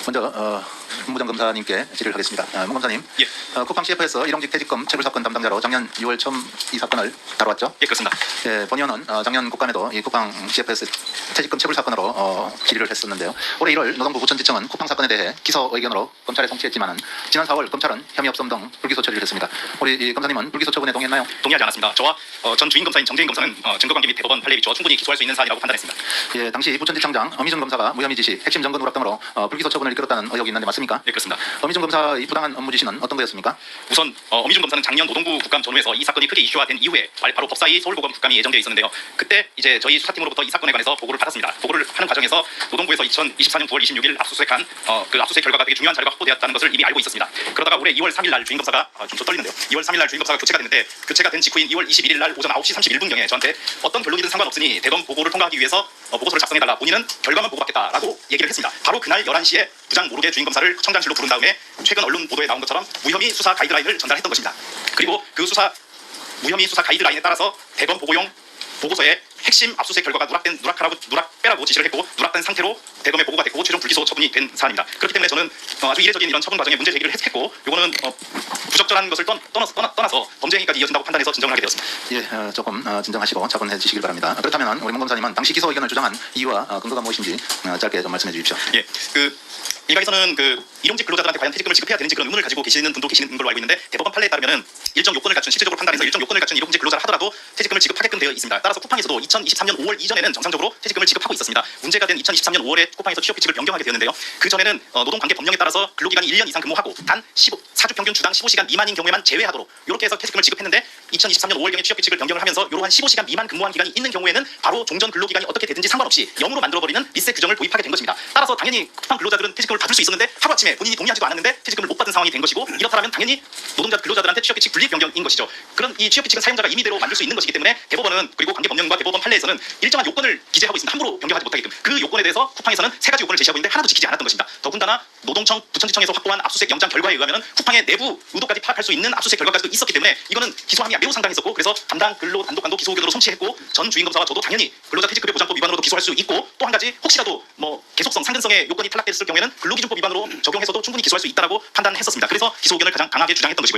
먼저 문무장 검사님께 질의를 하겠습니다. 문 검사님, 예. 쿠팡 CF에서 일용직 퇴직금 체불 사건 담당자로 작년 6월 처음 이 사건을 다뤄왔죠? 예, 그렇습니다. 예, 본 의원은 작년 국감에도 이 쿠팡 CF에서 퇴직금 체불 사건으로 질의를 했었는데요. 올해 1월 노동부 부천지청은 쿠팡 사건에 대해 기소 의견으로 검찰에 송치했지만 지난 4월 검찰은 혐의 없음 등 불기소 처리를 했습니다. 우리 이 검사님은 불기소 처분에 동의했나요? 동의하지 않았습니다. 저와 전 주인 검사인 정재인 검사는 증거관계 및 대법원 판례에 비추어 충분히 기소할 수 있는 사안이라고 판단했습니다. 예, 당시 부천지청장 엄희준 검사가 무혐의 지시, 핵심 증거 누락 등으로 불기소 처분을 이끌었다는 의혹이 있는데 맞습니까? 예, 그렇습니다. 엄희준 검사의 부당한 업무 지시는 어떤 거였습니까? 우선 엄희준 검사는 작년 노동부 국감 전후에서 이 사건이 크게 이슈화된 이후에 바로 법사위 서울고검 국감이 예정되어 있었는데요. 그때 이제 저희 수사팀으로부터 이 사건에 관해서 보고를 받았습니다. 보고를 하는 과정에서 노동부에서 2024년 9월 26일 압수수색한 그 압수수색 결과가 되게 중요한 자료가 확보되었다는 것을 이미 알고 있었습니다. 그러다가 올해 2월 3일 날 주인 검사가 좀 떨리는데요. 2월 3일 날 주인 검사가 교체가 됐는데 교체가 된 직후인 2월 21일 날 오전 9시 31분경에 저한테 어떤 결론이든 상관없으니 대검 보고를 통과하기 위해서 보고서를 작성해달라. 본인은 결과만 보고받겠다라고 얘기를 했습니다. 바로 그날 11시에 부장 모르게 주인 검사를 청장실로 부른 다음에 최근 언론 보도에 나온 것처럼 무혐의 수사 가이드라인을 전달했던 것입니다. 그리고 그 무혐의 수사 가이드라인에 따라서 대검 보고용 보고서에 핵심 압수수색 결과가 누락 빼라고 지시를 했고 누락된 상태로 대검에 보고가 됐고 최종 불기소 처분이 된 사안입니다. 그렇기 때문에 저는 아주 이례적인 이런 처분 과정에 문제 제기를 했고 이거는 부적절한 것을 떠나서 범죄 행위까지 이어진다고 판단해서 진정을 하게 되었습니다. 예, 조금 진정하시고 차분해 주시길 바랍니다. 그렇다면 우리 문 검사님은 당시 기소 의견을 주장한 이유와 근거가 무엇인지 짧게 좀 말씀해 주십시오. 예, 일각에서는 일용직 근로자들한테 과연 퇴직금을 지급해야 되는지 그런 의문을 가지고 계시는 분도 계시는 걸로 알고 있는데 대법원 판례에 따르면은 일정 요건을 갖춘 실질적으로 판단해서 일정 요건을 갖춘 일용직 근로자를 하더라도 퇴직금을 지급하게끔 되어 있습니다. 따라서 쿠팡에서도 2023년 5월 이전에는 정상적으로 퇴직금을 지급하고 있었습니다. 문제가 된 2023년 5월에 쿠팡에서 취업 규칙을 변경하게 되었는데요. 그 전에는 노동관계 법령에 따라서 근로기간이 1년 이상 근무하고 단 사주 평균 주당 15시간 미만인 경우에만 제외하도록 이렇게 해서 퇴직금을 지급했는데 2023년 5월경에 취업 규칙을 변경을 하면서 이러한 15시간 미만 근무한 기간이 있는 경우에는 바로 종전 근로기간이 어떻게 되든지 상관없이 0으로 만들어버리는 리셋 규정을 도입하게 된 것입니다. 따라서 당연히 쿠팡 근로자들은 퇴직금을 받을 수 있었는데 하루아침에 본인이 동의하지도 않았는데 퇴직금을 못 받은 상황이 된 것이고 이렇다면 당연히 근로자들한테 취업규칙 분리 변경인 것이죠. 그런 이 취업규칙은 사용자가 임의대로 만들 수 있는 것이기 때문에 대법원은 그리고 관계법령과 대법원 판례에서는 일정한 요건을 기재하고 있습니다. 함부로 변경하지 못하게끔 그 요건에 대해서 쿠팡에서는 3가지 요건을 제시하고 있는데 하나도 지키지 않았던 것입니다. 더군다나 노동청 부천지청에서 확보한 압수수색 영장 결과에 의하면 쿠팡의 내부 의도까지 파악할 수 있는 압수수색 결과까지도 있었기 때문에 이거는 기소함이 매우 상당했었고 그래서 담당 단독 기소 의견으로 송치했고 전 주인검사와 저도 당연히 근로자 퇴직급여 보장법 위반으로도 기소할 수 있고 또 한 가지 혹시라도 계속성 상근성의 요건이 탈락됐을 경우에는 근로기준법 위반으로 적용해서도 충분히 기소할 수 있다라고 판단했었습니다. 그래서 기소 의견을 가장 강하게 주장했던 것이고요.